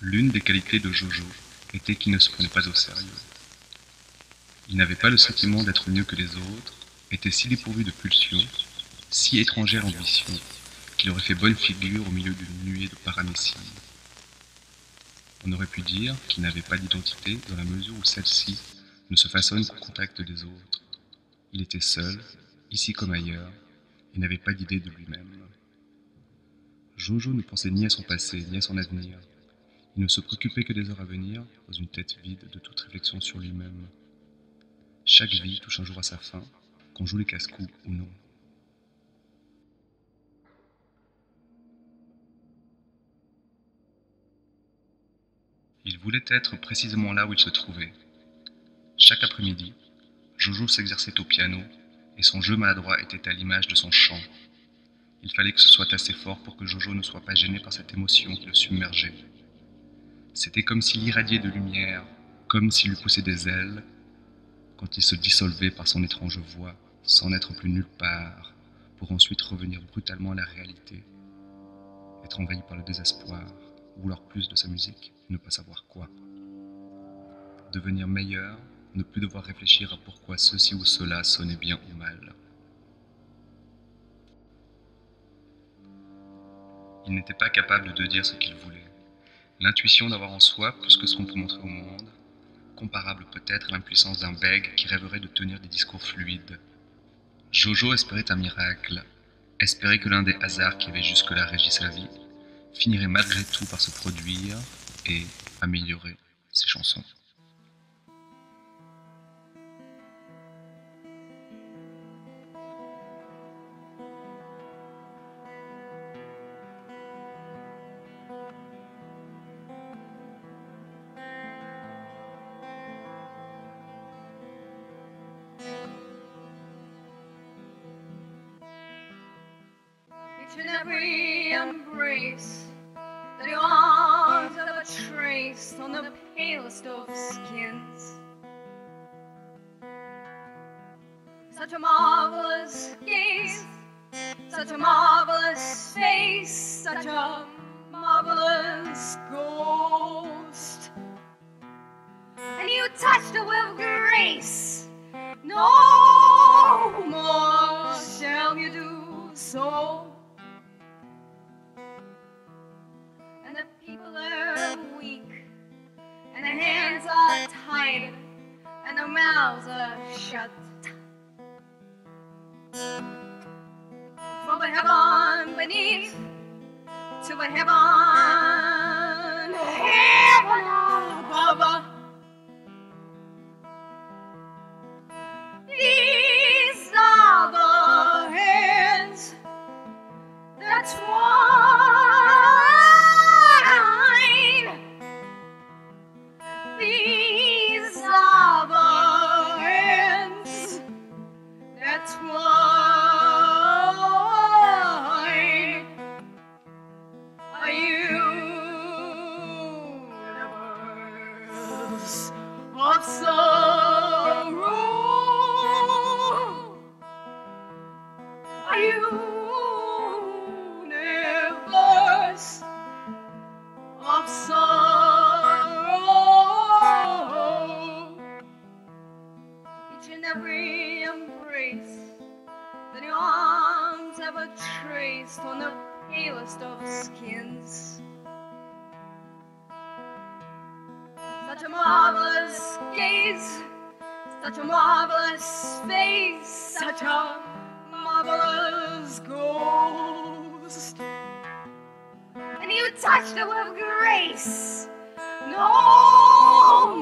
L'une des qualités de Jojo était qu'il ne se prenait pas au sérieux. Il n'avait pas le sentiment d'être mieux que les autres, était si dépourvu de pulsions, si étranger à l'ambition, qu'il aurait fait bonne figure au milieu d'une nuée de paramécies. On aurait pu dire qu'il n'avait pas d'identité dans la mesure où celle-ci ne se façonne qu'au contact des autres. Il était seul, ici comme ailleurs, et n'avait pas d'idée de lui-même. Jojo ne pensait ni à son passé, ni à son avenir. Il ne se préoccupait que des heures à venir, dans une tête vide de toute réflexion sur lui-même. Chaque vie touche un jour à sa fin, qu'on joue les casse-coups ou non. Il voulait être précisément là où il se trouvait. Chaque après-midi, Jojo s'exerçait au piano, et son jeu maladroit était à l'image de son chant. Il fallait que ce soit assez fort pour que Jojo ne soit pas gêné par cette émotion qui le submergeait. C'était comme s'il irradiait de lumière, comme s'il lui poussait des ailes, quand il se dissolvait par son étrange voix, sans n'être plus nulle part, pour ensuite revenir brutalement à la réalité, être envahi par le désespoir, vouloir plus de sa musique, ne pas savoir quoi. Devenir meilleur, ne plus devoir réfléchir à pourquoi ceci ou cela sonnait bien ou mal. Il n'était pas capable de dire ce qu'il voulait. L'intuition d'avoir en soi plus que ce qu'on peut montrer au monde, comparable peut-être à l'impuissance d'un bègue qui rêverait de tenir des discours fluides. Jojo espérait un miracle, espérait que l'un des hasards qui avait jusque-là régi sa vie finirait malgré tout par se produire et améliorer ses chansons. Each and every embrace that your arms ever traced on the palest of skins. Such a marvelous gaze, such a marvelous face, such a marvelous ghost. And you touched it with grace. No more shall you do so. And the people are weak, and their hands are tied, and their mouths are shut. From the heaven beneath to the heaven above. These are the hands that twine. These are the hands that twine. A universe of sorrow. A universe of sorrow. Each and every embrace that your arms ever traced on the palest of skins. Such a marvelous gaze, such a marvelous face, such a marvelous ghost. And you touched it with grace. No